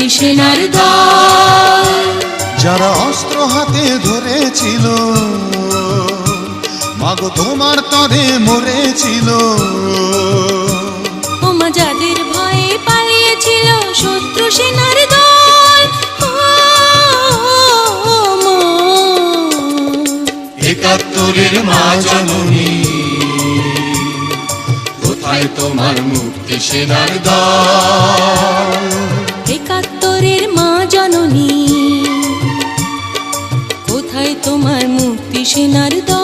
মুক্তি সেনার দল। যারা অস্ত্র হাতে ধরেছিল মাগো তোমার তরে মরেছিল, ওমা যাদের ভয়ে পালিয়েছিল শত্রু সেনার দল। একাত্তরের মা জননী কোথায় তোমার মুক্তি সেনার দল? একাত্তরের মা জননী কোথায় তোমার মুক্তি সেনার দল?